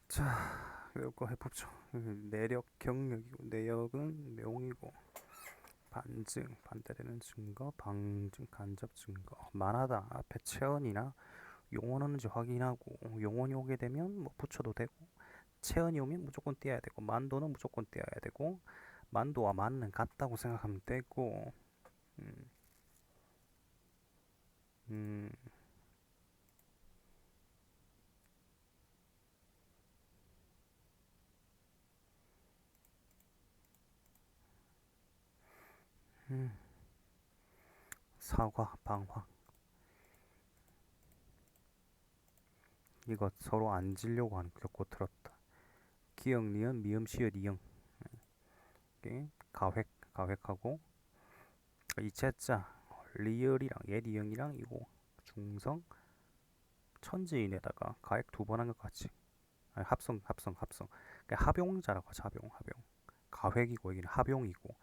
자, 이거 해보죠. 내력 경력이고 내역은 내용이고 반증 반대되는 증거 방증 간접 증거 만하다 앞에 체언이나 용언 하는지 확인하고 용언이 오게 되면 뭐 붙여도 되고 체언이 오면 무조건 떼어야 되고 만도는 무조건 떼어야 되고 만도와 만은 같다고 생각하면 되고 음, 음, 음, 사과 방화 이거 서로 안 지려고 하는 겪고 들었다. 기역 니은 미음 시읒 이응 가획하고 이체자 리을이랑 옛 이응이랑 이거 중성 천지인에다가 가액 두 번 한 것 같이 아니, 합성 그러니까 합용자라고 하죠. 합용 가획이고 여기는 합용이고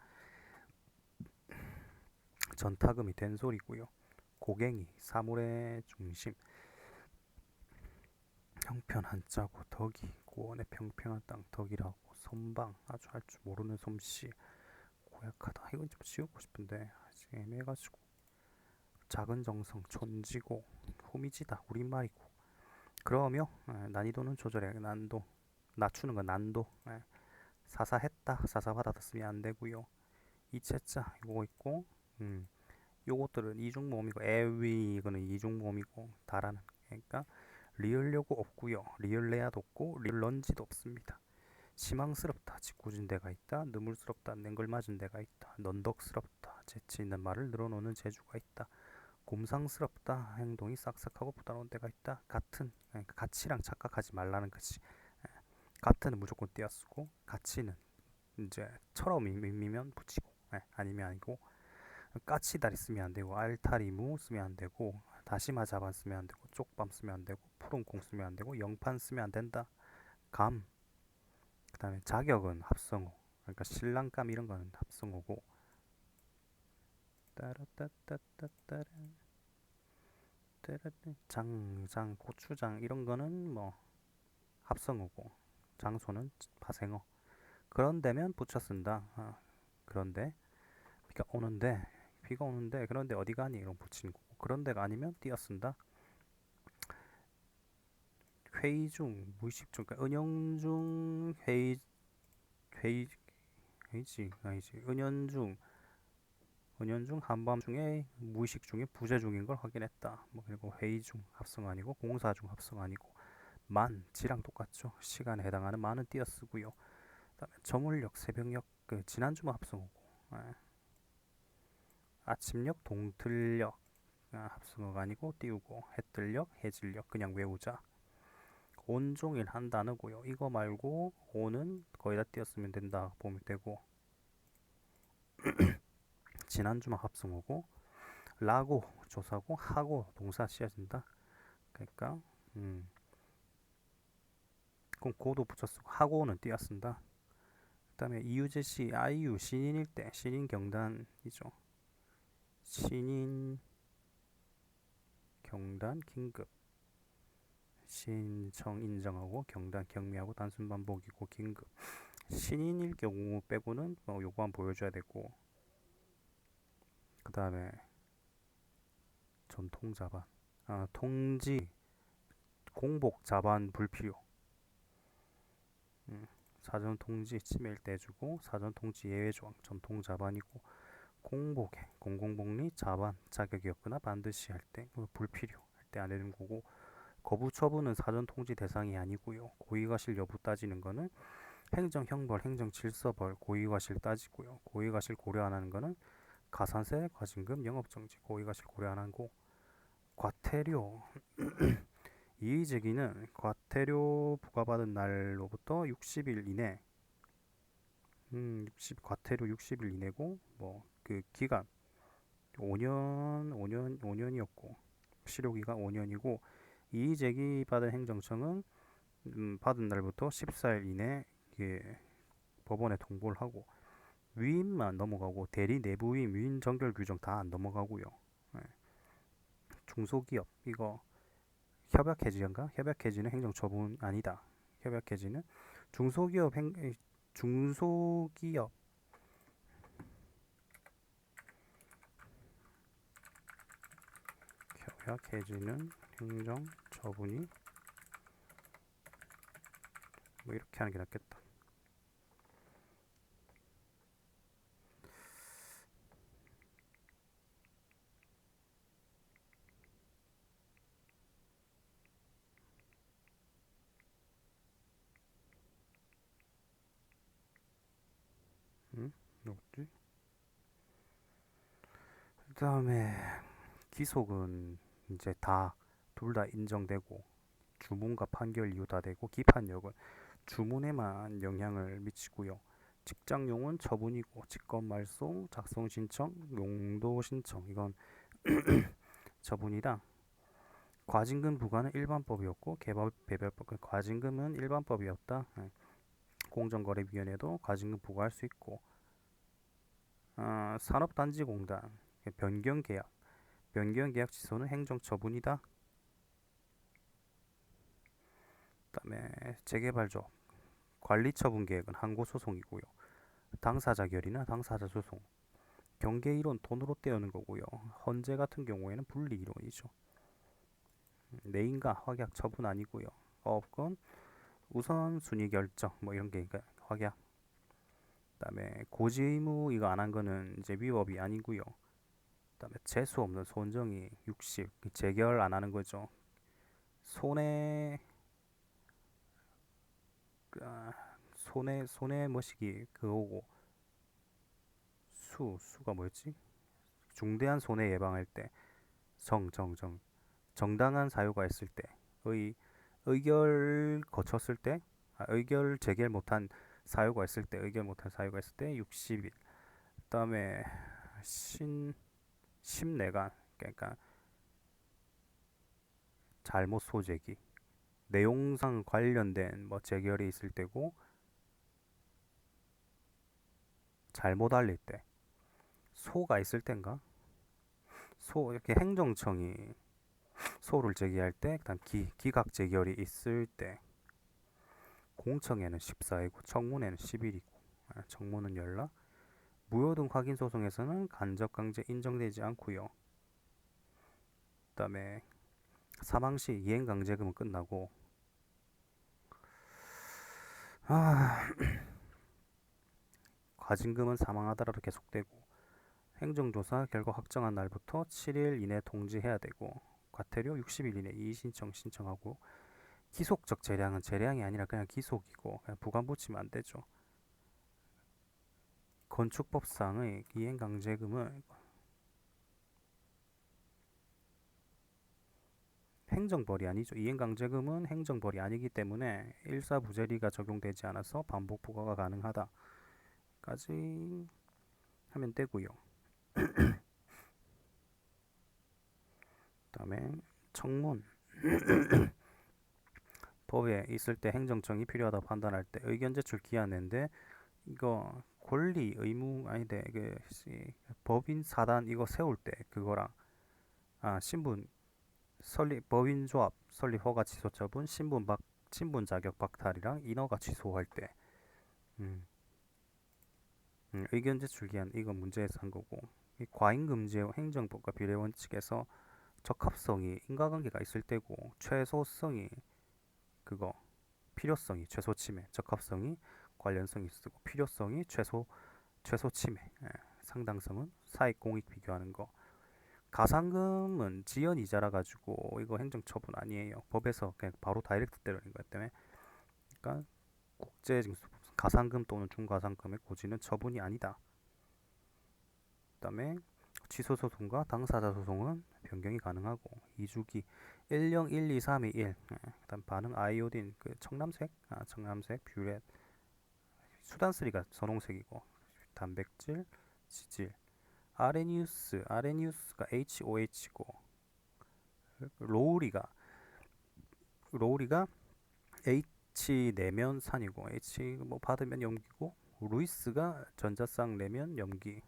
전타금이 된 소리고요. 고갱이 사물의 중심 형편 한자고 덕이 고원의 평평한 땅 덕이라고 선방 아주 할 줄 모르는 솜씨 고약하다 이건 좀 지우고 싶은데 아직 애매해가지고 작은 정성 촌지고 후미지다 우리말이고 그러며 난이도는 조절해 난도 낮추는 건 난도 사사했다 사사받았다 쓰면 안 되고요. 이체자 이거 있고 요것들은 이중모음이고 애위 이거는 이중모음이고 다라는 그러니까 리을려고 없고요. 리을레야도 없고 리을런지도 없습니다. 희망스럽다 짓궂은 데가 있다. 느물스럽다 냉글맞은 데가 있다. 넌덕스럽다 재치 있는 말을 늘어놓는 재주가 있다. 곰상스럽다 행동이 싹싹하고 부드러운 데가 있다. 같은 그러니까 가치랑 착각하지 말라는 거지. 같은은 무조건 띄어쓰고 가치는 이제 처럼 미면 붙이고 아니면 아니고 까치다리 쓰면 안 되고 알타리무 쓰면 안 되고 다시마 자반 쓰면 안 되고 쪽밤 쓰면 안 되고 푸른 콩 쓰면 안 되고 영판 쓰면 안 된다. 감 그다음에 자격은 합성어 그러니까 신랑감 이런 거는 합성어고 따라따따따따라 장장 고추장 이런 거는 뭐 합성어고 장소는 파생어 그런 데면 붙여 쓴다. 그런데 비가 오는데 그런데 어디 가니 이런 붙이는 거고 그런 데가 아니면 띄어 쓴다. 회의 중 무의식 중 그러니까 은영 중 회의 회의지 아니지 은연 중 한밤중에 무의식 중에 부재 중인 걸 확인했다. 뭐 그리고 회의 중 합성 아니고 공사 중 합성 아니고 만 지랑 똑같죠. 시간에 해당하는 만은 띄어 쓰고요. 그다음에 저물역 새벽역 그 지난주만 합성어고 아침역 동틀역 합성어가 아니고 띄우고 해뜰역 해질역 그냥 외우자. 온종일 한 단어고요. 이거 말고 오는 거의 다 띄었으면 된다 보면 되고 지난주만 합성어고 라고 조사고 하고 동사 씌어진다. 그러니까 그럼 고도 붙여 쓰고 하고는 띄어 쓴다. 그다음에 이유제시 아이유 신인일 때 신인 경단이죠. 신인 경단 긴급 신청 인정하고 경단 경미하고 단순 반복이고 긴급 신인일 경우 빼고는 뭐 요거 한번 보여줘야 되고 그 다음에 전통 자반 통지 공복 자반 불필요 사전 통지 치매일 때 해주고 사전 통지 예외 조항 전통 자반이고 공복에 공공복리 자반 자격이 없거나 반드시 할 때 불필요 할 때 안 해주는 거고 거부 처분은 사전 통지 대상이 아니고요. 고의과실 여부 따지는 거는 행정형벌, 행정질서벌, 고의과실 따지고요. 고의과실 고려 안 하는 거는 가산세, 과징금, 영업정지, 고의과실 고려 안 하고 과태료 이의제기는 과태료 부과받은 날로부터 60일 이내 과태료 60일 이내고 뭐 그 기간 5년이었고 실효기간 5년이고 이의제기 받은 행정청은 받은 날부터 14일 이내 이게 법원에 통보를 하고 위임만 넘어가고 대리 내부임 위임 정결 규정 다 안 넘어가고요. 네. 중소기업 이거 협약해지인가 협약해지는 행정처분 아니다. 협약해지는 중소기업 중소기업 협약해지는 행정 처분이 뭐 이렇게 하는 게 낫겠다. 뭐지? 그다음에 기속은 이제 다 둘 다 인정되고 주문과 판결 이유 다 되고 기판력은 주문에만 영향을 미치고요. 직장용은 처분이고 직권 말소, 작성 신청, 용도 신청 이건 처분이다. 과징금 부과는 일반법이었고 개별 배별법 과징금은 일반법이었다. 공정거래위원회도 과징금 부과할 수 있고 산업단지공단 변경계약 변경계약 취소는 행정처분이다. 그다음에 재개발조 관리처분계획은 항고소송이고요. 당사자 결의나 당사자 소송 경계이론 돈으로 떼우는 거고요. 헌재 같은 경우에는 분리이론이죠. 내인가 확약 처분 아니고요. 어업권 우선순위 결정 뭐 이런 게 확약. 그다음에 고지 의무 이거 안 한 거는 이제 위법이 아니고요. 그다음에 재수 없는 손정이 60 재결 안 하는 거죠. 손해 아, 손해 뭐시기 그거고 수가 뭐였지? 중대한 손해 예방할 때 정당한 사유가 있을 때의 의결 거쳤을 때 의결 재결 못한 사유가 있을 때 의결 못한 사유가 있을 때 60일. 그다음에 심내간 그러니까 잘못 소재기 내용상 관련된 뭐 재결이 있을 때고 잘못 알릴 때 소가 있을 땐가 소 이렇게 행정청이 소를 제기할 때 그다음 기각 재결이 있을 때 공청에는 14이고 청문회는 10일이고 청문은 연락 무효 등 확인 소송에서는 간접 강제 인정되지 않고요. 그다음에 사망 시 이행 강제금은 끝나고 과징금은 사망하더라도 계속되고 행정조사 결과 확정한 날부터 7일 이내 통지해야 되고 과태료 60일 이내 이의신청 신청하고 기속적 재량은 재량이 아니라 그냥 기속이고 그냥 부관 붙이면 안 되죠. 건축법상의 이행강제금은 행정벌이 아니죠. 이행강제금은 행정벌이 아니기 때문에 일사부재리가 적용되지 않아서 반복 부과가 가능하다까지 하면 되고요. 그다음에 청문 법에 있을 때 행정청이 필요하다고 판단할 때 의견 제출 기한 낸데 이거 권리 의무 아닌데 그 법인 사단 이거 세울 때 그거랑 신분 설립 법인조합 설립 허가 취소 처분 신분 자격 박탈이랑 인허가 취소할 때 의견 제출 기한 이거 문제에서 한 거고 이 과잉 금지 행정법과 비례 원칙에서 적합성이 인과관계가 있을 때고 최소성이 그거 필요성이 최소 침해 적합성이 관련성이 있고 필요성이 최소 침해 상당성은 사익 공익 비교하는 거 가산금은 지연 이자라 가지고 이거 행정처분 아니에요. 법에서 그냥 바로 다이렉트 때리는 거기 때문에 그러니까 국제징수 가산금 또는 중가산금의 고지는 처분이 아니다. 그다음에 취소 소송과 당사자 소송은 변경이 가능하고 2주기 10, 1, 2, 3, 2, 1 그다음 반응 아이오딘 그 청남색 뷰렛 수단쓰리가 선홍색이고 단백질 지질 아레니우스가 HOH고 로우리가 H 내면 산이고 H 뭐 받으면 염기고 루이스가 전자쌍 내면 염기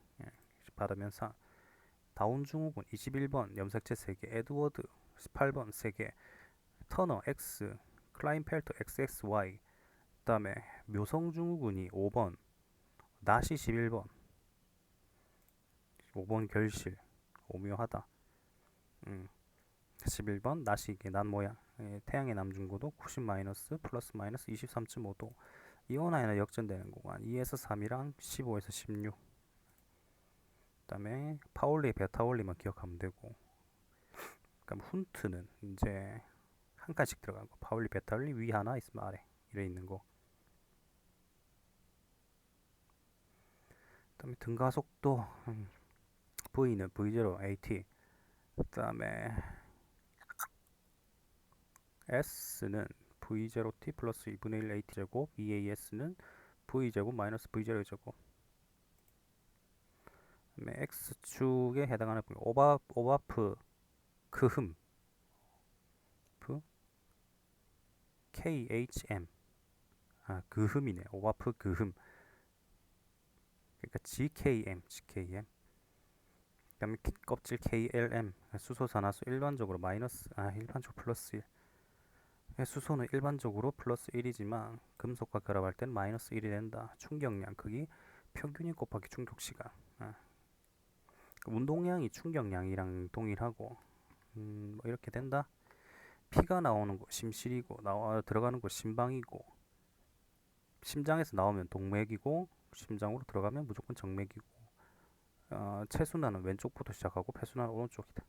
받으면 산 다운증후군 21번 염색체 3개 에드워드 18번 3개 터너 X 클라인펠터 XXY 다음에 묘성증후군이 5번, 나시 11번, 5번 결실, 오묘하다. 11번 나시 이게 난 모양. 태양의 남중고도 90 마이너스 플러스 마이너스 23.5도. 이온하에는 역전되는 공간 2에서 3이랑 15에서 16. 그다음에 파울리 베타올리만 기억하면 되고. 그럼 훈트는 이제 한 칸씩 들어간 거. 파울리 베타올리 위 하나 있으면 아래 이래 있는 거. 그다음에 등가속도 V는 V0 AT. 그다음에 S는 V0T 플러스 2분의 1 AT 제곱, EAS는 V 제곱 마이너스 V0 제곱. 그다음에 X축에 해당하는 오바프 그흠 KHM 그흠이네. 오바프 그흠. 그러니까 GKM. 그다음에 껍질 KLM 수소산화수 일반적으로 마이너스 일반적으로 플러스 1. 수소는 일반적으로 플러스 1이지만 금속과 결합할 땐 마이너스 1이 된다. 충격량 크기 평균이 곱하기 충격시간. 운동량이 충격량이랑 동일하고 뭐 이렇게 된다. 피가 나오는 곳 심실이고 들어가는 곳 심방이고, 심장에서 나오면 동맥이고 심장으로 들어가면 무조건 정맥이고, 체순환은 왼쪽부터 시작하고 폐순환은 오른쪽이다.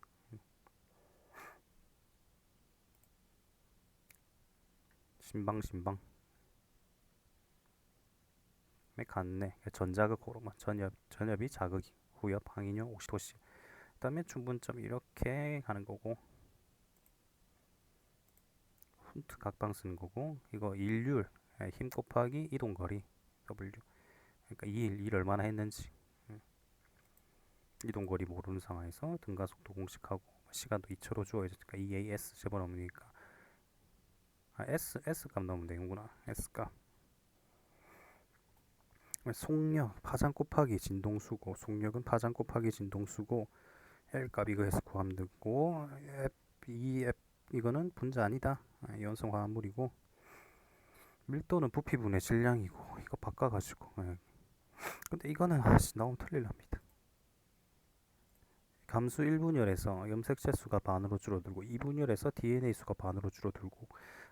심방 갔네. 전자극 호르몬 전엽이 자극이 후엽 항인용 옥시토신. 그 다음에 충분점 이렇게 가는 거고, 훈트 각방 쓰는 거고, 이거 일률 힘 곱하기 이동거리 W. 그러니까 일 얼마나 했는지. 이동거리 모르는 상황에서 등가속도 공식하고 시간도 2초로 주어졌으니까 EAS 집어넣으니까 S 값 넣으면 되는구나. S 값. 속력 파장 곱하기 진동수고, 속력은 파장 곱하기 진동수고, L 값 이거 해서 구하면 되고, 이거는 분자 아니다. 연성 화합물이고, 밀도는 부피분의 질량이고, 이거 바꿔가지고. 근데 이거는 너무 틀릴랍니다. 감수 1분열에서 염색체 수가 반으로 줄어들고 2분열에서 DNA 수가 반으로 줄어들고,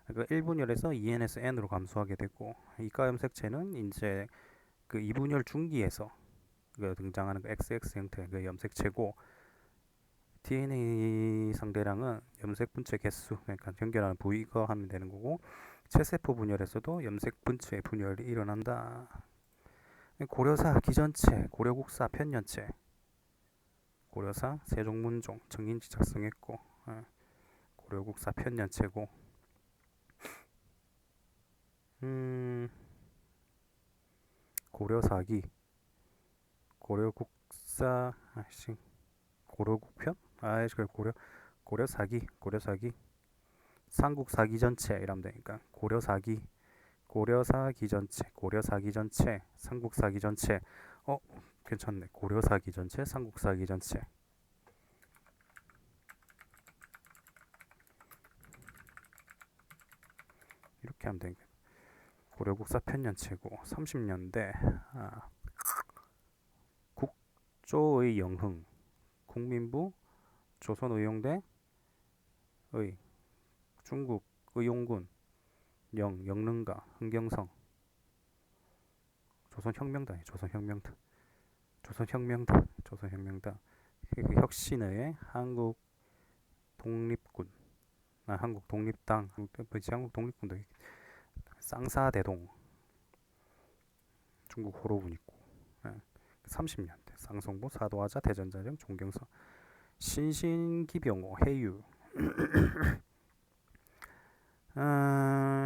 그러니까 1분열에서 2n에서 n으로 감소하게 되고, 이가 염색체는 이제 그 2분열 중기에서 등장하는 그 XX 형태의 그 염색체고, DNA 상대량은 염색 분체 개수, 그러니까 연결하는 부위 이거 하면 되는 거고, 체세포 분열에서도 염색 분체의 분열이 일어난다. 고려사 기전체, 고려국사 편년체, 고려사 세종문종 정인지 작성했고, 고려국사 편년체고, 고려사기, 고려국사 고려국편? 고려사기 삼국사기 전체 이러면 되니까 고려사기 전체 삼국사기 전체. 괜찮네. 고려사기 전체 삼국사기 전체. 이렇게 하면 되니까 고려국사 편년체고, 30년대 국조의 영흥, 국민부 조선의용대의 중국 의용군 영릉가 흥경성. 조선혁명당 혁신의 한국 독립군, 한국 독립당, 한국 독립군도 쌍사대동 중국 호로군 있고. 30년대 쌍성보 사도하자 대전자령 종경서 신신기병호 해유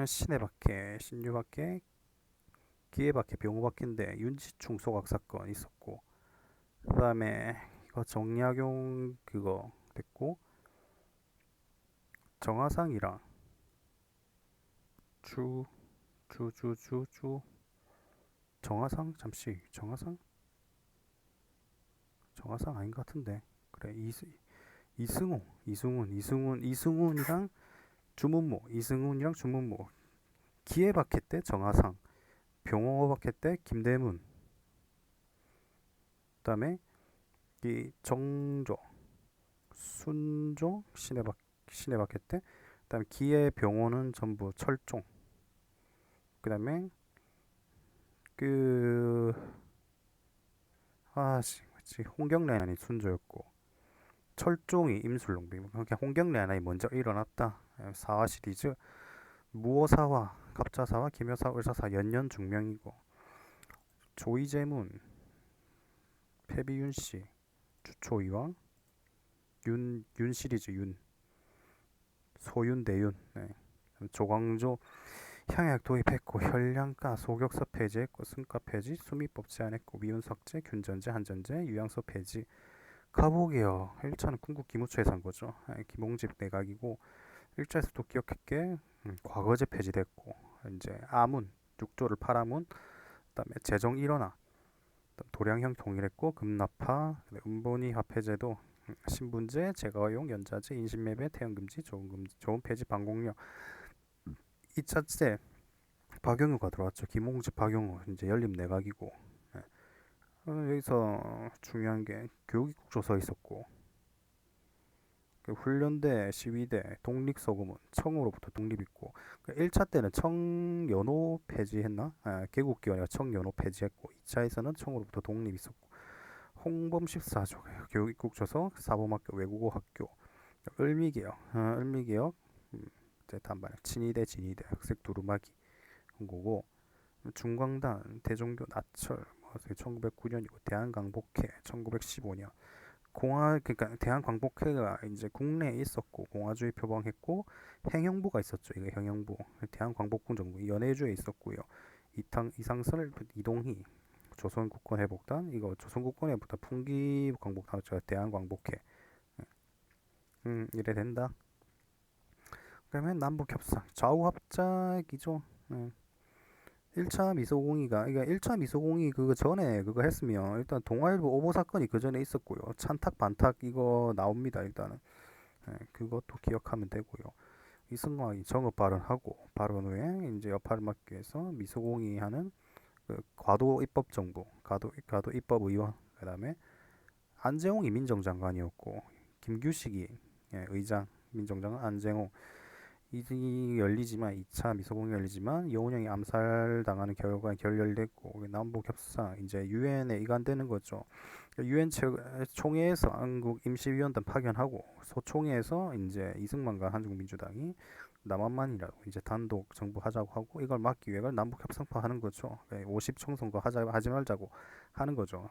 신해박해 신유박해 기해박해 병호박해인데 윤지충 소각 사건 있었고, 그 다음에 이거 정약용 그거 됐고, 정화상이랑 정화상 정화상 아닌 것 같은데. 그래, 이승훈이랑 주문모 기해박해 때 정하상, 병호박해 때 김대문, 그다음에 이 정조, 순조, 신해박해 때, 그다음에 기해 병호는 전부 철종. 그다음에 그 아씨 뭐지 홍경래난이 순조였고 철종이 임술롱비. 그러니까 홍경래난이 먼저 일어났다. 사화 시리즈 무오사화, 갑자사화, 김여사, 을사사 연년중명이고 조이제문, 패비윤씨, 주초이왕, 윤 시리즈 윤, 소윤대윤, 네. 조광조 향약 도입했고 혈량가 소격서 폐지했고 승가 폐지 수미법 제한했고 미운석제 균전제 한전제 유양서 폐지 가보게요. 1차는 궁극 기무초에서 한 거죠. 김홍집 내각이고 일자에서도 기억할게. 과거제 폐지됐고 이제 아문 6조를 팔아문 그다음에 재정 일어나 도량형 통일했고 금납파 음본이 화폐제도 신분제 제거용 연자제 인신매매 태연금지 조은 폐지 방공령 2차제 박영우가 들어왔죠. 김홍집 박영우 이제 연립 내각이고 여기서 중요한 게 교육국조서 있었고 그 훈련대, 시위대, 독립소금은 청으로부터 독립있고 1차 때는 청연호 폐지했나? 개국기원이라 청연호 폐지했고 2차에서는 청으로부터 독립있었고 홍범 14조 교육국조서 사범학교 외국어학교 을미개혁 을미개혁 이제 단반에 친위대 진위대 흑색 두루마기 한 거고 중광단 대종교 나철 1909년이고 대한광복회 1915년 공화 그러니까 대한광복회가 이제 국내에 있었고 공화주의 표방했고 행영부가 있었죠. 이거 행영부 대한광복군 정부 연해주에 있었고요. 이상설 이동희 조선국권회복단 이거 조선국권회복단 풍기광복단 대한광복회 이래 된다. 그러면 남북협상 좌우합작이죠. 1차 미소공의가 그러니까 1차 미소공의 그거 전에 그거 했으면 일단 동아일보 오보 사건이 그 전에 있었고요. 찬탁 반탁 이거 나옵니다. 일단은 그것도 기억하면 되고요. 이승만이 정업 발언하고 발언 후에 이제 여파를 막기 위해서 미소공의하는 그 과도 입법 정부, 과도 입법 의원, 그다음에 안재홍이 민정장관이었고 김규식이 의장, 민정장관 안재홍 이 열리지만 2차 미소공이 열리지만 여운형이 암살당하는 결과에 결렬됐고 남북 협상 이제 유엔에 이관되는 거죠. 유엔 총회에서 한국 임시위원단 파견하고 소총회에서 이제 이승만과 한국민주당이 남한만이라도 이제 단독 정부 하자고 하고 이걸 막기 위해 남북 협상파 하는 거죠. 50 총선거 하지 말자고 하는 거죠.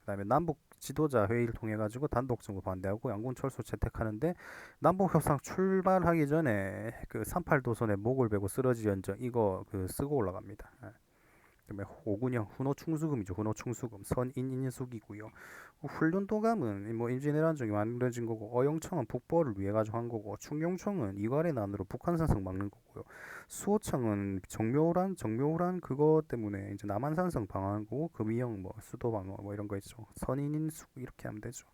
그다음에 남북 지도자 회의를 통해 가지고 단독 정부 반대하고 양군 철수 채택하는데 남북 협상 출발하기 전에 그 38도선에 목을 베고 쓰러지 연정 이거 그 쓰고 올라갑니다. 그다음에 오군형 훈호 충수금이죠. 훈호 충수금 선인인숙이고요. 훈련도감은 뭐 임진왜란 중에 만들어진 거고 어영청은 북벌을 위해 가지고 한 거고 충용청은 이괄의 난으로 북한산성 막는 거고요. 수호청은 정묘란 그거 때문에 이제 남한산성 방어하는 거고 금이형 뭐 수도 방어 뭐 이런 거 있죠. 선인인숙 이렇게 하면 되죠.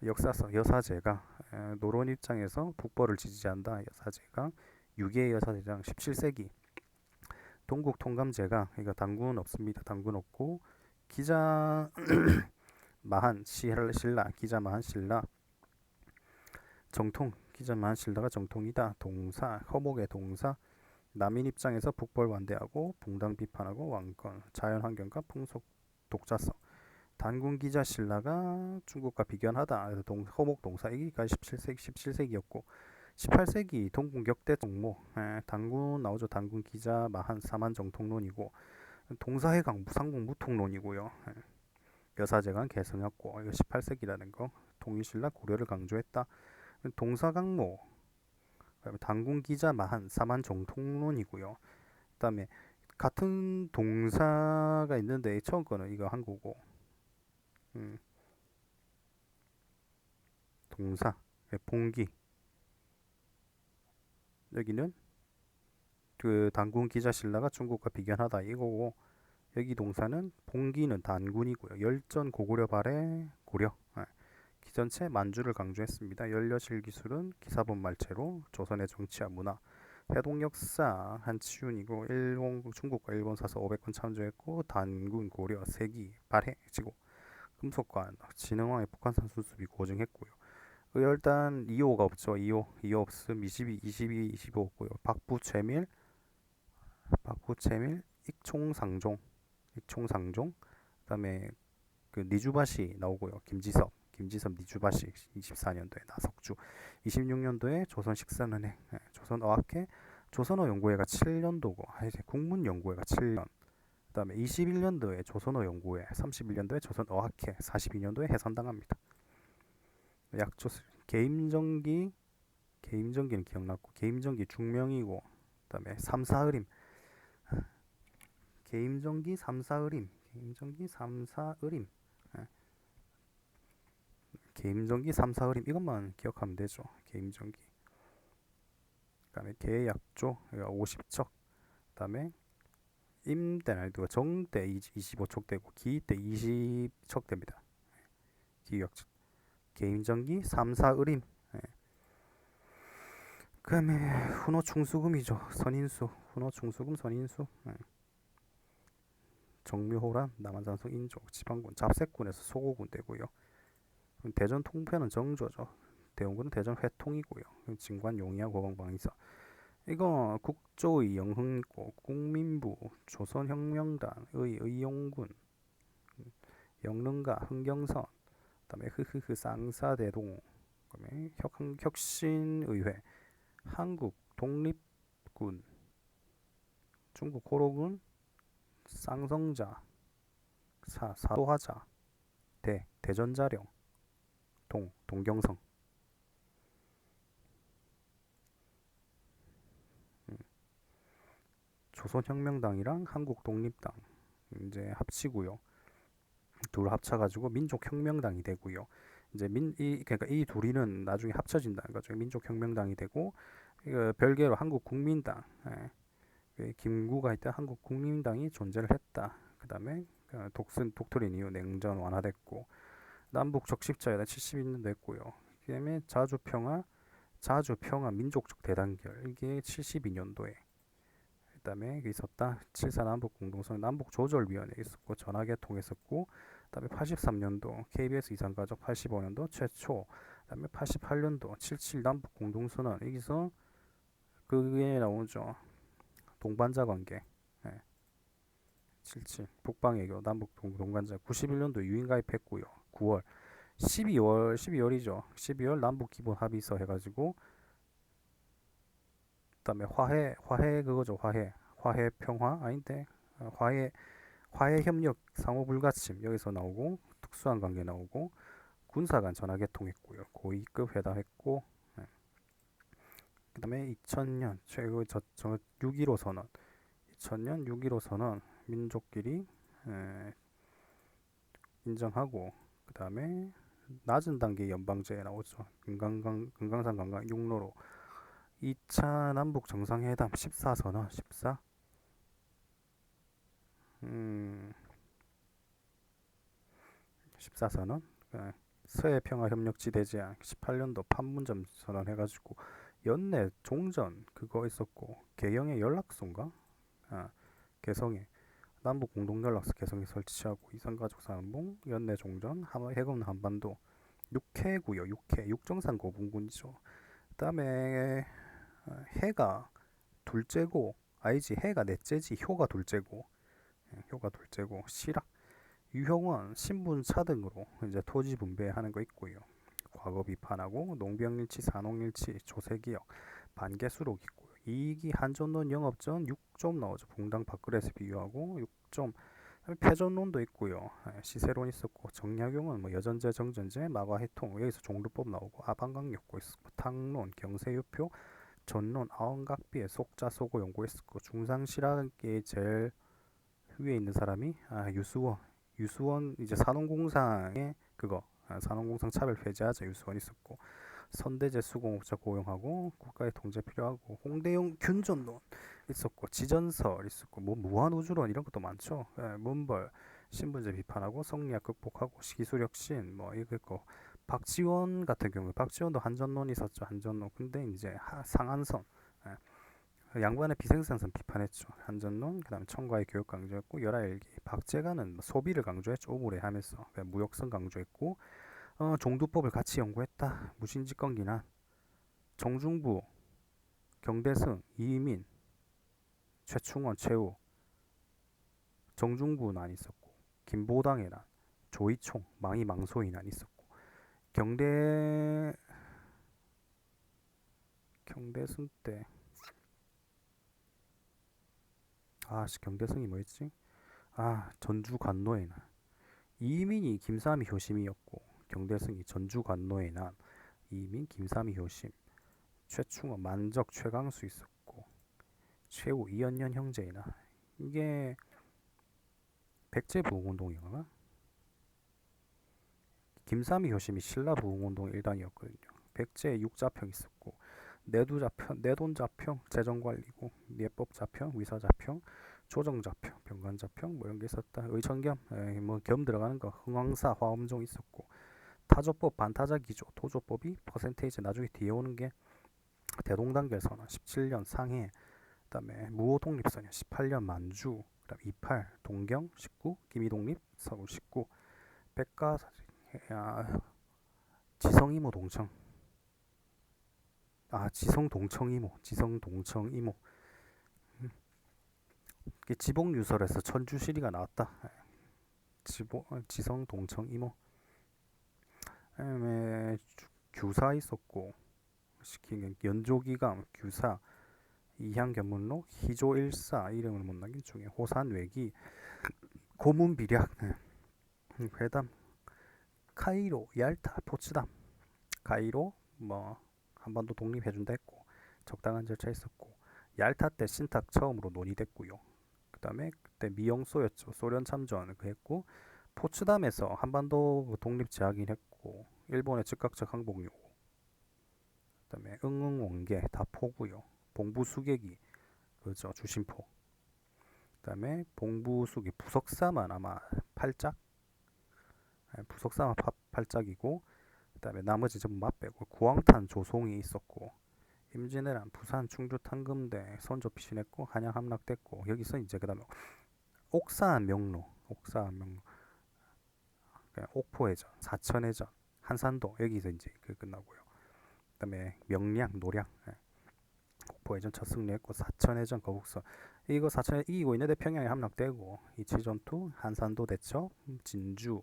역사서 여사제가 노론 입장에서 북벌을 지지한다. 여사제가 유계 여사제장 17세기 동국 통감제가 그러니까 당군 없습니다. 당군 없고 기자 마한 신라 기자 마한 신라 정통 기자 마한 신라가 정통이다. 동사 허목의 동사 남인 입장에서 북벌 반대하고 붕당 비판하고 왕권 자연환경과 풍속 독자성 단군 기자 신라가 중국과 비견하다. 그래서 허목 동사 이기까지 17세기였고 18세기 동군 역대 정모 단군 나오죠. 단군 기자 마한 사만 정통론이고 동사해강 무상공 무통론이고요. 여사제간 개성했고 이거 18세기라는 거 통일신라 고려를 강조했다. 동사강모 단군 기자 마한 사만 정통론이고요. 그다음에 같은 동사가 있는데 처음 거는 이거 한국어 동사 봉기 여기는 그 단군 기자 신라가 중국과 비견하다 이거고 여기 동사는 봉기는 단군이고요. 열전 고구려 발해 고려 기전체 만주를 강조했습니다. 연려실 기술은 기사본 말체로 조선의 정치와 문화 해동 역사 한치윤이고 일본 중국과 일본 사서 500군 참조했고 단군 고려 세기 발해 지고 금속관 진흥왕의 북한산 순수비 고증했고요. 의열단 2호가 없죠. 2호 없음 22 없고요. 박부 최밀 익총상종 그다음에 그 니주바시 나오고요. 김지섭 니주바시 24년도에 나석주 26년도에 조선식산은행 조선어학회 조선어연구회가 7년도고 이제 국문연구회가 7년 그다음에 21년도에 조선어연구회 31년도에 조선어학회 42년도에 해산당합니다. 약조 개임전기는 기억났고 개임전기 중명이고 그다음에 삼사의림 개임전기 삼사의림 개임전기 삼사의림 이것만 기억하면 되죠. 개임전기 그다음에 대약조 50척 그다음에 임대는 아니고 정대 25척대고 기대 20척대입니다. 기역 개임전기 삼사의림 그다음에 훈어충수금이죠. 훈어충수금 선인수 정묘호란 남한산성 인조 지방군 잡색군에서 소고군 되고요. 대전 통폐는 정조죠. 대원군은 대전 회통이고요. 진관 용의야 고방방이서 이거 국조의 영흥고 국민부 조선혁명당의 의용군 영릉가 흥경선 그다음에 흐흐흐 쌍사대동 그다음에 혁신의회 한국 독립군 중국 호로군 쌍성자 사도하자 대전자령 동경성 조선혁명당이랑 한국독립당 이제 합치고요. 둘 합쳐가지고 민족혁명당이 되고요. 이제 그러니까 이 둘이는 나중에 합쳐진다는 거죠. 민족혁명당이 되고 별개로 한국국민당 김구가 있던 한국국민당이 존재를 했다. 그 다음에 독트린 이후 냉전 완화됐고 남북 적십자회담 72년도 했고요. 그 다음에 자주평화 민족적 대단결 이게 72년도에 그 다음에 있었다. 7.4 남북 공동선 남북 조절위원회 있었고 전화개통 했었고 그 다음에 83년도 KBS 이산가족 85년도 최초 그 다음에 88년도 7.7 남북 공동선언 여기서 그게 나오죠. 동반자 관계 77 북방외교 남북 동반자 91년도 유인 가입했고요. 9월 12월이죠. 12월 남북 기본 합의서 해가지고 그다음에 화해 그거죠. 화해 평화 아닌데 화해 협력 상호 불가침 여기서 나오고 특수한 관계 나오고 군사간 전화 개통했고요. 고위급 회담했고 그다음에 2000년 최고 6.15 선언 2000년 6.15 선언 민족끼리 인정하고 그다음에 낮은 단계 연방제에 나오죠. 금강산 관광 육로로 2차 남북 정상회담 14선언 14선언 서해 평화 협력지 대제안 18년도 판문점 선언 해가지고 연내 종전 그거 있었고 개영의 연락소인가 개성에 남북 공동연락소 개성에 설치하고 이산가족 산봉 연내 종전 해군 한반도 6회고요. 6회 육정산 고분군이죠. 그다음에 해가 둘째고 아니지 해가 넷째지 효가 둘째고 실학 유형원 신분 차등으로 이제 토지 분배하는 거 있고요. 과거 비판하고 농병일치 산업일치 조세기역 반개수록 있고요. 이익이 한전론 영업전 6점 나오죠. 붕당 밥그릇에 비유하고 6점 패전론도 있고요. 시세론 있었고 정약용은 뭐 여전제 정전제 마과해통 여기서 종류법 나오고 아방강역고 있었고 탕론 경세유표 전론 아원각비에 속자 소고 연구했었고 중상실학의 제일 위에 있는 사람이 유수원 이제 산업공상의 그거 산업공상 차별 폐지하자 유수원 있었고 선대제 수공업자 고용하고 국가의 통제 필요하고 홍대용 균전론 있었고 지전설 있었고 뭐 무한우주론 이런 것도 많죠. 문벌 신분제 비판하고 성리학 극복하고 기술혁신 뭐 이거 있고 박지원 같은 경우 박지원도 한전론 있었죠. 한전론 근데 이제 상한선 양반의 비생산성 비판했죠. 한전론, 그다음에 청과의 교육 강조했고 열하일기. 박재간은 소비를 강조했죠. 오물에 하면서 무역성 강조했고 종두법을 같이 연구했다. 무신집권기난 정중부, 경대승, 이민, 최충원, 최우, 정중부 난 있었고 김보당의 난, 조이총, 망이망소의 난 있었고 경대승 때 경대승이 뭐였지? 전주관노의 난. 이민이 김삼이 효심이었고 경대승이 전주관노의 난, 이민 김삼이 효심, 최충원 만적 최강수 있었고 최후 이연년 형제의 난. 이게 백제 부흥운동이었나? 김삼이 효심이 신라 부흥운동 일당이었거든요. 백제 육자평 있었고 내두자평, 내돈자평, 재정관리고 예법자평, 위사자평, 조정자평, 병관자평 뭐 이런 게 있었다. 의천겸, 뭐겸 들어가는 거 흥왕사, 화엄종 있었고 타조법, 반타자 기조, 도조법이 퍼센테이지 나중에 뒤에 오는 게 대동단결선언 17년 상해, 그다음에 무호독립선언 18년 만주, 그다음 28 동경 19 기미독립 서울 19 백가 지성이모 동청 지성동청 이모 지복유설에서 천주시리가 나왔다. 지성동청 이모. 그다음에 규사 있었고 연조기감, 규사, 이향견문록, 희조일사 이름을 못 남긴 중에 호산외기, 고문비략, 회담, 카이로, 얄타, 포츠담. 카이로 뭐 한반도 독립해준다 했고 적당한 절차 있었고 얄타 때 신탁 처음으로 논의됐고요. 그다음에 그때 미영소였죠. 소련 참전 그 했고 포츠담에서 한반도 독립 제하긴 했고 일본의 즉각적 항복 요구. 그다음에 응응원계 다 포고요. 봉부수계기 그죠 주심포. 그다음에 봉부수기 부석사만 아마 팔짝 부석사만 팔짝이고 그다음에 나머지 전부 맞배고 구황탄 조송이 있었고 임진왜란 부산 충주 탕금대 선조 피신했고 한양 함락됐고 여기서 이제 그다음에 옥사한 명로 옥포해전 사천해전 한산도 여기서 이제 끝나고요. 그다음에 명량 노량 옥포해전 첫 승리했고 사천해전 거북선 이거 사천에 이기고 있는데 평양에 함락되고 이치전투 한산도 대처 진주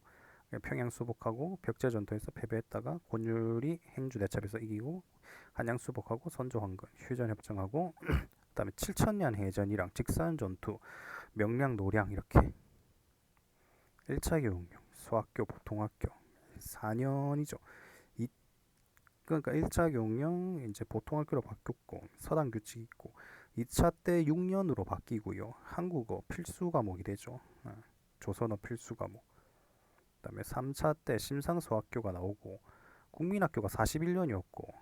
평양 수복하고 벽제전투에서 패배했다가 권율이 행주 대첩에서 이기고 한양 수복하고 선조 황건 휴전 협정하고 그다음에 7천년 해전이랑 직산 전투 명량 노량 이렇게 1차 교육용 소학교 보통학교 4년이죠. 그러니까 1차 교육령 이제 보통학교로 바뀌었고 서당 규칙 있고 2차 때 6년으로 바뀌고요. 한국어 필수 과목이 되죠. 조선어 필수 과목. 그다음에 3차 때 심상소학교가 나오고 국민학교가 41년이었고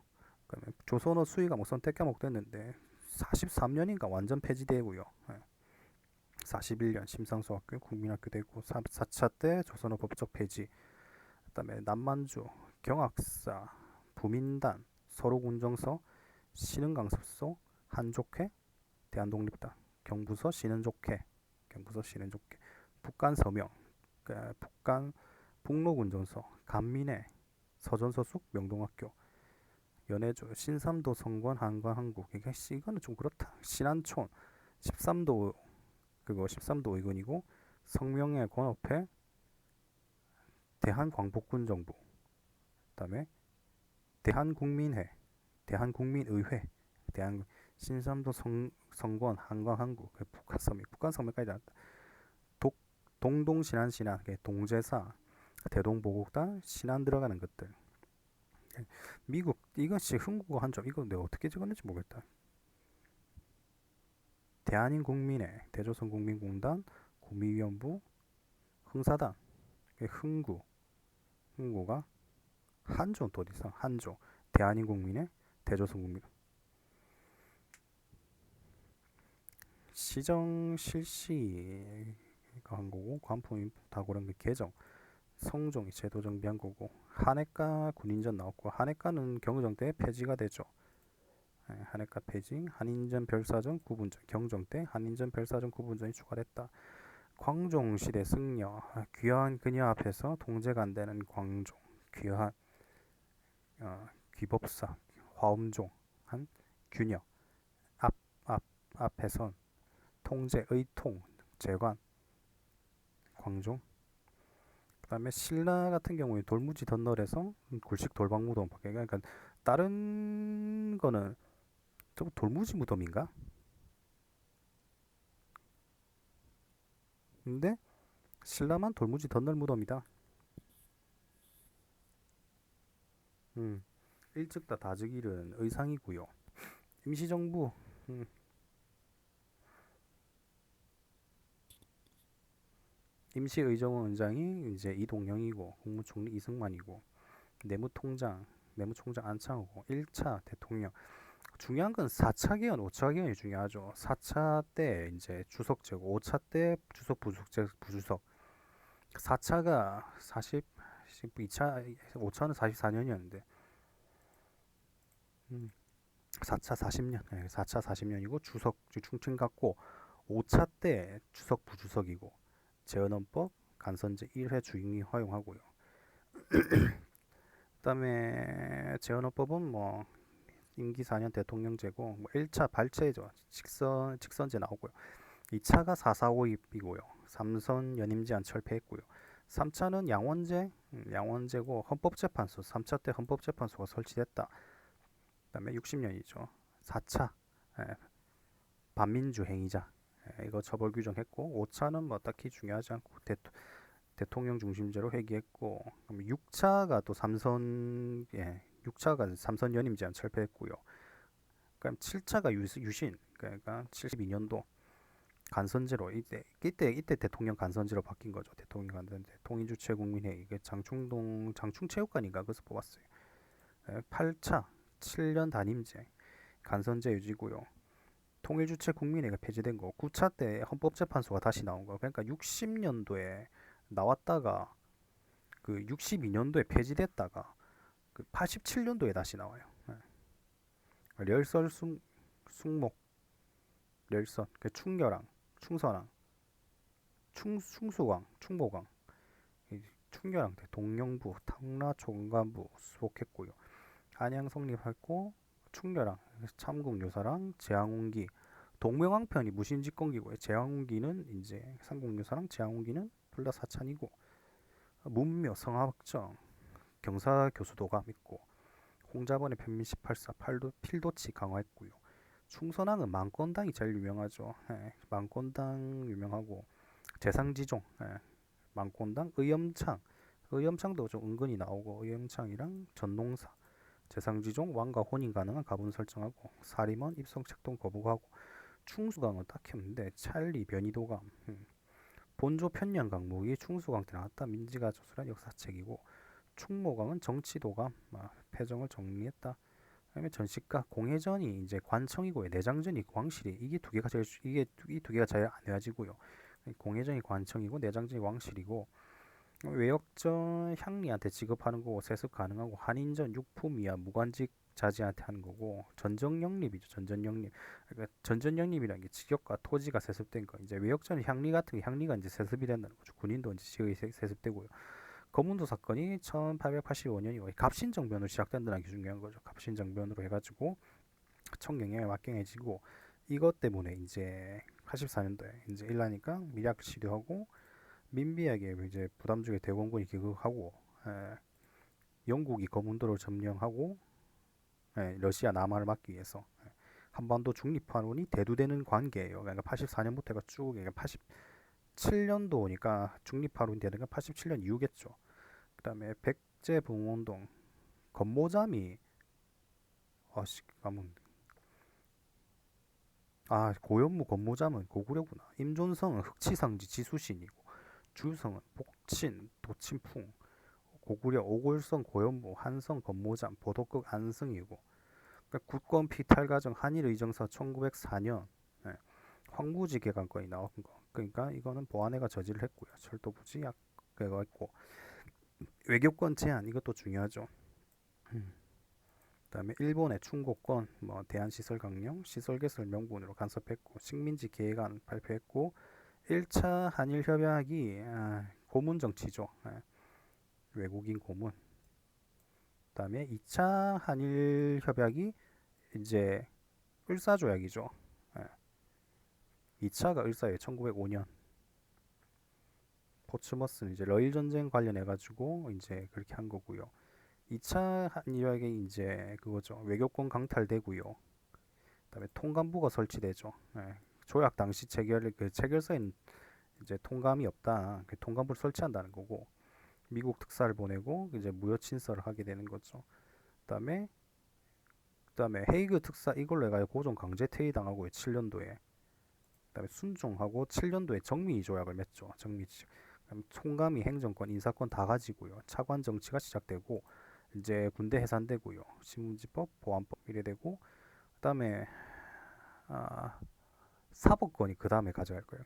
그다음에 조선어 수의 과목 선택 과목 됐는데 43년인가 완전 폐지되고요. 41년 심상소학교 국민학교 되고 4차 때 조선어 법적 폐지. 그다음에 남만주 경학사 부민단 서로군정서 신흥강습소 한족회 대한독립당 경부서 신은족회 북간서명 북간 북로군정서 간민회 서전서숙 명동학교 연해조 신삼도 성권 한관 한국 이거는 좀 그렇다. 신안촌 13도 의군이고 성명회 권업회 대한광복군정부 그다음에 대한국민회 대한국민의회 대한 신삼도 성권 한관 한국 북한성명까지 나왔다. 동동신안 동제사 대동보국당 신안 들어가는 것들. 미국 이것이 흥국어 한점 이거 내가 어떻게 적었는지 모르겠다. 대한인국민회 대조선국민공단 구미위원부 흥사단 흥구가 한조 또 어디서 한조 대한인국민회 대조선국민 시정 실시가 한 거고 관품 다고른 게 개정 성종이 제도 정비한 거고 한해가 군인전 나왔고 한해가는 경의정 때 폐지가 되죠. 한해가 폐지, 한인전 별사전 구분전 경정 때 한인전 별사전 구분전이 추가됐다. 광종시대 승려, 귀한 그녀 앞에서 통제가 안 되는 광종, 귀한 귀법사, 화엄종, 한 균여, 앞, 앞, 앞에선 통제, 의통, 재관, 광종. 그 다음에 신라 같은 경우에 돌무지 덧널에서 굴식 돌방 무덤, 그러니까 다른 거는 저 돌무지 무덤인가? 근데 신라만 돌무지 덧널 무덤이다. 음, 일찍다 다즉일은 의상이고요. 임시정부, 음, 임시의정원장이 이제 이동영이고 국무총리 이승만이고 내무총장 안창호고 1차 대통령. 중요한 건 4차 개헌, 5차 개헌이 중요하죠. 4차 때 이제 주석제고 5차 때 주석 부주석. 4차가 2차 5차는 44년이었는데 4차 40년, 4차 40년이고 주석 충칭 갖고 5차 때 주석 부주석이고 재헌헌법 간선제 1회 주임이 허용하고요. 그다음에 재헌헌법은 뭐 임기 4년 대통령제고 뭐 1차 발제죠. 직선제 나오고요. 2차가 4.4.5입이고요. 3선 연임 제한 철폐했고요. 3차는 양원제고 헌법재판소 3차 때 헌법재판소가 설치됐다. 그다음에 60년이죠. 4차 반민주 행위자 이거 처벌 규정했고 5차는 뭐 딱히 중요하지 않고 대통령 중심제로 회귀했고 6차가 또 6차가 삼선 연임 제한 철폐했고요. 그럼 7차가 유신 그러니까 72년도 간선제로 이때 대통령 간선제로 바뀐 거죠. 대통령 간선제 통일주체 국민회의 장충체육관인가 그래서 뽑았어요. 8차 7년 단임제 간선제 유지고요. 통일주체 국민회의가 폐지된 거 9차 때 헌법재판소가 다시 나온 거 그러니까 60년도에 나왔다가 그 62년도에 폐지됐다가 그 87년도에 다시 나와요. 렬설 숭목 렬선 그 충렬왕 충선왕 충수광 충보광 충렬왕 때 동령부 탕라총관부 수복했고요. 안양 성립했고 충렬왕 참국유사랑 제왕운기 동명왕편이 무신집권기고요. 제왕운기는 이제 삼국유사랑 제왕운기는 둘 다 사찬이고 문묘 성화박정 경사교수도감 있고 홍자번의 편민 18사 필도치 강화했고요. 충선왕은 망권당이 제일 유명하죠. 망권당 유명하고 재상지종 망권당 의염창도 좀 은근히 나오고 의염창이랑 전농사 재상지종 왕과 혼인 가능한 가분 설정하고 사림원 입성 책동 거부하고 충수강은 딱히 없는데 찰리 변이도감 본조 편년 강목이 충수강 때 나왔다. 민지가 저술한 역사책이고 충모강은 정치도감 패정을 정리했다. 그다음에 전시가 공회전이 이제 관청이고요. 내장전이 왕실이 이게 두 개가 제일 이 두 개가 제일 안 외워지고요. 공회전이 관청이고 내장전이 왕실이고 외역전 향리한테 지급하는 거고 세습 가능하고 한인전 육품이야 무관직 자지한테 하는 거고 전전영립이죠. 전전영립. 그러니까 전전영립이라는 게 직역과 토지가 세습된 거. 이제 외역전은 향리 같은 게 향리가 이제 세습이 된다는 거죠. 군인도 이제 지역이 세습되고요. 거문도 사건이 1885년이고 갑신정변으로 시작된다는 게 중요한 거죠. 갑신정변으로 해가지고 청경에 막경해지고 이것 때문에 이제 84년도에 이제 일나니까 미략 시도하고 민비에게 이제 부담 주게 대공군이 기극하고 영국이 거문도를 점령하고 러시아 남하를 막기 위해서 한반도 중립화론이 대두되는 관계예요. 그러니까 84년부터 해가 쭉 그러니까 87년도니까 중립화론이 되는 건 87년 이후겠죠. 그다음에 백제붕운동 건모잠이 고현무 건모잠은 고구려구나. 임존성은 흑치상지 지수신이고 주성은 복친 도친풍 고구려 오골성 고현무 한성 건모잠 보도극 안승이고 그러니까 국권 피탈 과정 한일 의정서 1904년 황무지 개간권이 나온 거. 그러니까 이거는 보안회가 저지를 했고요. 철도부지 약가 있고 외교권 제한 이것도 중요하죠. 그다음에 일본의 충고권, 뭐 대한시설강령, 시설개설 명분으로 간섭했고 식민지 계획안 발표했고 1차 한일 협약이 고문 정치죠. 외국인 고문. 그다음에 2차 한일 협약이 이제 을사조약이죠. 2차가 을사예요. 1905년. 포츠머스는 이제 러일 전쟁 관련해 가지고 이제 그렇게 한 거고요. 2차 한일협약이 이제 그거죠. 외교권 강탈되고요. 그다음에 통감부가 설치되죠. 조약 당시 체결서에는 이제 통감이 없다. 그 통감부를 설치한다는 거고 미국 특사를 보내고 이제 무효 친서를 하게 되는 거죠. 그다음에 그다음에 헤이그 특사 이걸로 해가지고 고종 강제 퇴위당하고요. 7년도에. 그다음에 순종하고 7년도에 정미 조약을 맺죠. 정미. 그다음에 총감이 행정권, 인사권 다 가지고요. 차관 정치가 시작되고 이제 군대 해산되고요. 신문지법, 보안법 이래 되고 그다음에 사법권이 그 다음에 가져갈 거예요.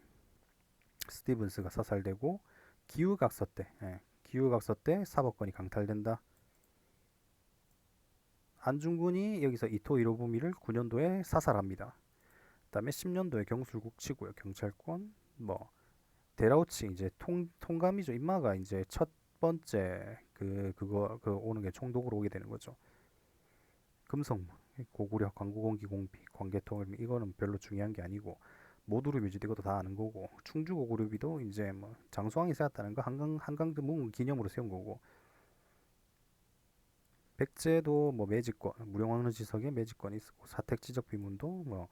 스티븐스가 사살되고 기후각서 때, 기후각서 때 사법권이 강탈된다. 안중근이 여기서 이토 히로부미를 9년도에 사살합니다. 그다음에 10년도에 경술국 치고요. 경찰권, 뭐 데라우치 이제 통감이죠. 임마가 이제 첫 번째 그 오는 게 총독으로 오게 되는 거죠. 금성무, 고구려, 광구공기 공비, 광개토 이거는 별로 중요한 게 아니고 모두를 뮤지도 이것도 다 아는 거고 충주고구려비도 이제 뭐 장수왕이 세웠다는 거 한강등문 기념으로 세운 거고 백제도 뭐 매직권 무령왕릉지석에 매직권이 있었고 사택지적 비문도 뭐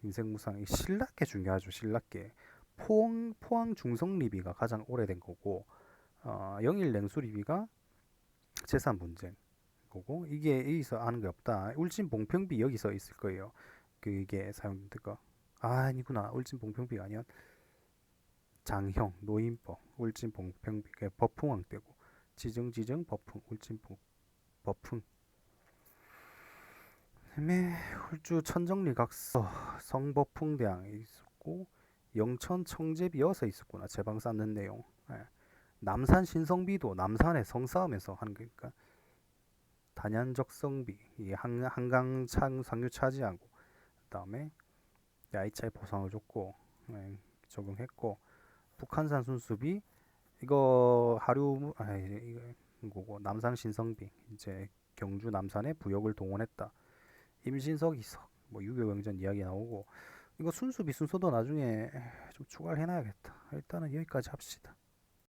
인생무상 신라께 중요하죠. 신라께 포항 중성리비가 가장 오래된 거고 영일 냉수리비가 재산 분쟁 거고 이게 여기서 아는 게 없다. 울진 봉평비 여기서 있을 거예요. 그게 사용된 거. 아니구나. 울진 봉평비가 아니야. 장형 노인법 울진 봉평비 법풍왕 때고 지정 법풍 울진 법풍 그다음에 훌주 천정리 각서 성법풍대왕이 있었고 영천 청제비 여서 있었구나. 제방 쌓는 내용. 남산 신성비도 남산의 성싸움에서 하는 거니까 단연적 성비 이 한강 상류 차지하고 그다음에 야이차에 보상을 줬고 적용했고 북한산 순수비 이거 하류 이거고 남산 신성비 이제 경주 남산에 부역을 동원했다. 임신석 이석 뭐 유교경전 이야기 나오고 이거 순수비 순서도 나중에 좀 추가를 해놔야겠다. 일단은 여기까지 합시다.